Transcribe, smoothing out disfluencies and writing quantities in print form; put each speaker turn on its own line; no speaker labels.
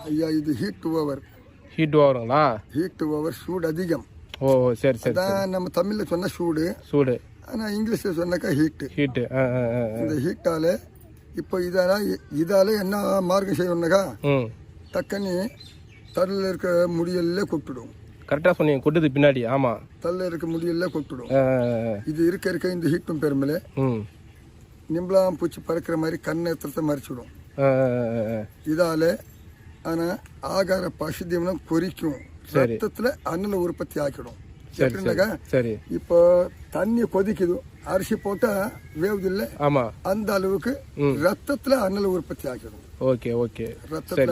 ஐயா இது heat over.
Heat ஓவருங்களா?
ஹீட் ஓவர், சூடு அதிகம்.
ஓ சரி சரி.
அதான் நம்ம தமிழ்ல சொன்னா சூடு,
சூடு.
ஆனா இங்கிலீஷ்ல சொன்னாக்கா ஹீட்.
ஹீட்.
இந்த ஹீட்டால இப்போ இதால என்ன மார்க்கம் செய்யணும்னாக்கா டக்குன்னு தல்ல இருக்க முடியெல்லாம் கொட்டுடும்.
கரெக்டாக சொன்னீங்க, கொட்டுது பின்னாடி. ஆமாம்,
தல்ல இருக்க முடியெல்லாம் கொட்டுடும். இது இருக்க இந்த ஹீட்டும் பெருமல நிம்பலாம் பூச்சி பறக்கிற மாதிரி கண்ணேற்றத்தை மறைச்சிடும் இதால. ஆனா ஆகார பசுதீவனம் பொறிக்கும், ரத்தத்துல அண்ணல உற்பத்தி ஆக்கிடும். எப்படின்னாக்கா இப்போ தண்ணி கொதிக்குது, அரிசி போட்டா வேவுது இல்ல, அந்த அளவுக்கு ரத்தத்துல அண்ணல உற்பத்தி ஆக்கிடும்.
ரத்தத்துல